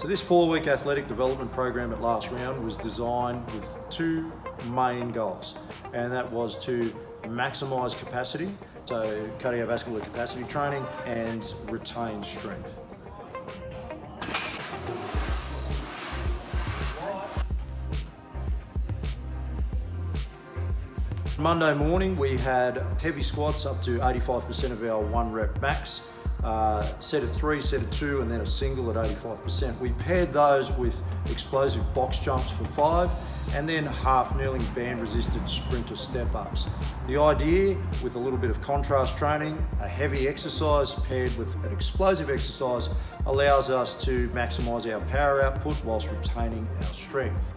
So this 4-week athletic development program at Last Round was designed with two main goals, and that was to maximise capacity, so cardiovascular capacity training, and retain strength. Monday morning we had heavy squats up to 85% of our 1 rep max, set of 3, set of 2, and then a single at 85%. We paired those with explosive box jumps for 5, and then half kneeling band resisted sprinter step ups. The idea, with a little bit of contrast training, a heavy exercise paired with an explosive exercise, allows us to maximise our power output whilst retaining our strength.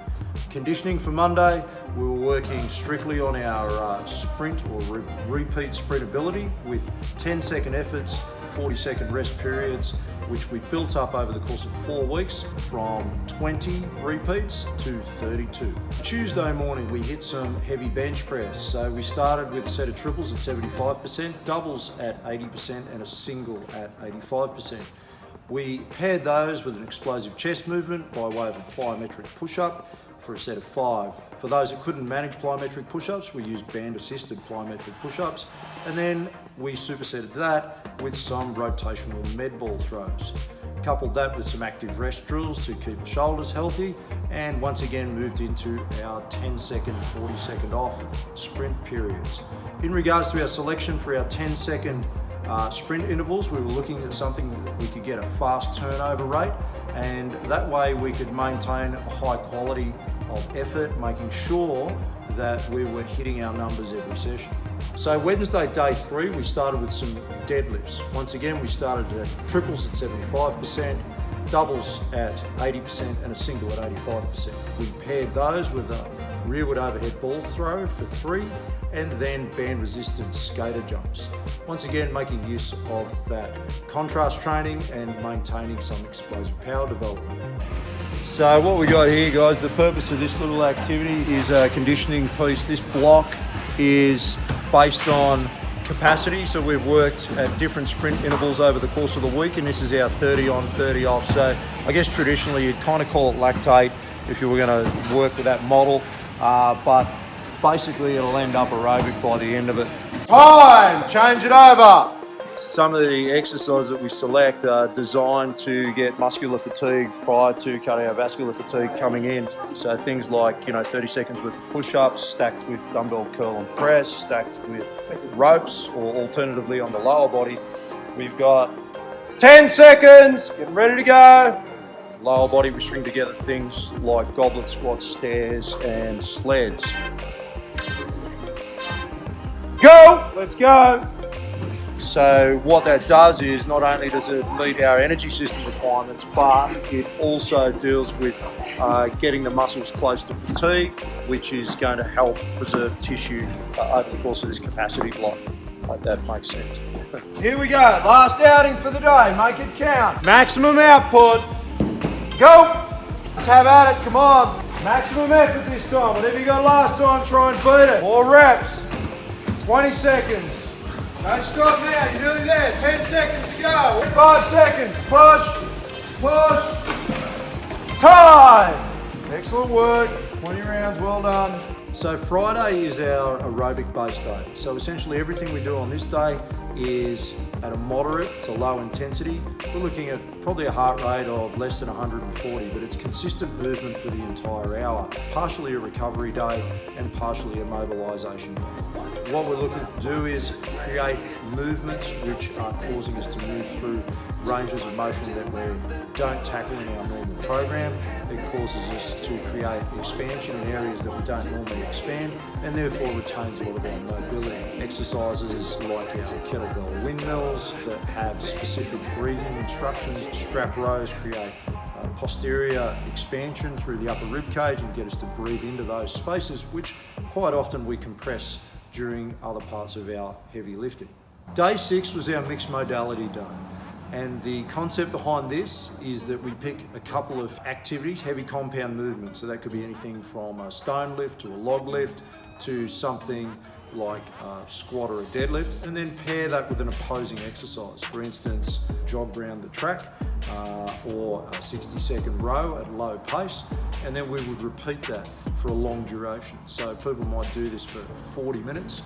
Conditioning for Monday, we were working strictly on our sprint or repeat sprint ability with 10-second efforts, 40-second rest periods, which we built up over the course of 4 weeks from 20 repeats to 32. Tuesday morning we hit some heavy bench press. So we started with a set of triples at 75%, doubles at 80%, and a single at 85%. We paired those with an explosive chest movement by way of a plyometric push-up for a set of 5. For those that couldn't manage plyometric push-ups, we used band-assisted plyometric push-ups, and then we supersetted that with some rotational med ball throws. Coupled that with some active rest drills to keep the shoulders healthy, and once again moved into our 10-second, 40-second off sprint periods. In regards to our selection for our 10-second sprint intervals, we were looking at something that we could get a fast turnover rate, and that way we could maintain a high quality of effort, making sure that we were hitting our numbers every session. So Wednesday, day 3, we started with some deadlifts. Once again, we started at triples at 75%, doubles at 80%, and a single at 85%. We paired those with a rearward overhead ball throw for 3, and then band-resisted skater jumps. Once again, making use of that contrast training and maintaining some explosive power development. So what we got here, guys, the purpose of this little activity is a conditioning piece. This block is based on capacity, so we've worked at different sprint intervals over the course of the week, and this is our 30 on, 30 off. So I guess traditionally you'd kind of call it lactate if you were going to work with that model, but basically it'll end up aerobic by the end of it. Time! Change it over! Some of the exercises that we select are designed to get muscular fatigue prior to cardiovascular fatigue coming in. So things like, 30 seconds worth of push-ups, stacked with dumbbell curl and press, stacked with ropes, or alternatively on the lower body. We've got 10 seconds, getting ready to go. Lower body, we string together things like goblet squats, stairs, and sleds. Go! Let's go! So what that does is not only does it meet our energy system requirements, but it also deals with getting the muscles close to fatigue, which is going to help preserve tissue over the course of this capacity block. Hope that makes sense. Here we go, last outing for the day, make it count. Maximum output, go! Let's have at it, come on. Maximum effort this time, whatever you got last time, try and beat it. 4 reps, 20 seconds. Don't stop now, you're nearly there. 10 seconds to go. 5 seconds. Push. Time. Excellent work. 20 rounds, well done. So Friday is our aerobic base day. So essentially everything we do on this day is at a moderate to low intensity. We're looking at probably a heart rate of less than 140, but it's consistent movement for the entire hour. Partially a recovery day and partially a mobilisation day. What we're looking to do is create movements which are causing us to move through ranges of motion that we don't tackle in our normal program. It causes us to create expansion in areas that we don't normally expand, and therefore retains a lot of our mobility. Exercises like our kettlebell windmills that have specific breathing instructions. Strap rows create posterior expansion through the upper rib cage and get us to breathe into those spaces, which quite often we compress during other parts of our heavy lifting. Day 6 was our mixed modality day. And the concept behind this is that we pick a couple of activities, heavy compound movements. So that could be anything from a stone lift to a log lift to something like a squat or a deadlift, and then pair that with an opposing exercise. For instance, jog around the track, or a 60-second row at a low pace, and then we would repeat that for a long duration. So people might do this for 40 minutes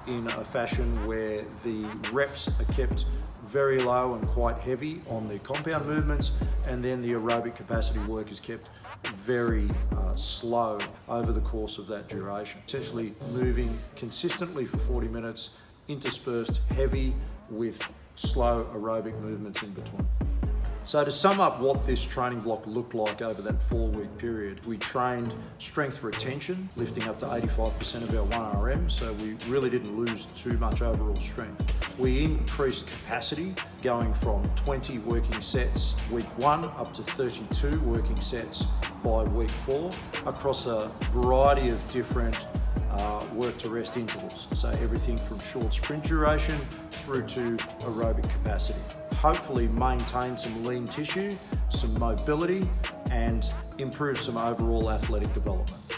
in a fashion where the reps are kept very low and quite heavy on the compound movements, and then the aerobic capacity work is kept very slow over the course of that duration. Essentially moving consistently for 40 minutes, interspersed heavy with slow aerobic movements in between. So to sum up what this training block looked like over that 4-week period, we trained strength retention, lifting up to 85% of our 1RM, so we really didn't lose too much overall strength. We increased capacity, going from 20 working sets week 1 up to 32 working sets by week 4 across a variety of different work to rest intervals. So everything from short sprint duration through to aerobic capacity. Hopefully maintain some lean tissue, some mobility, and improve some overall athletic development.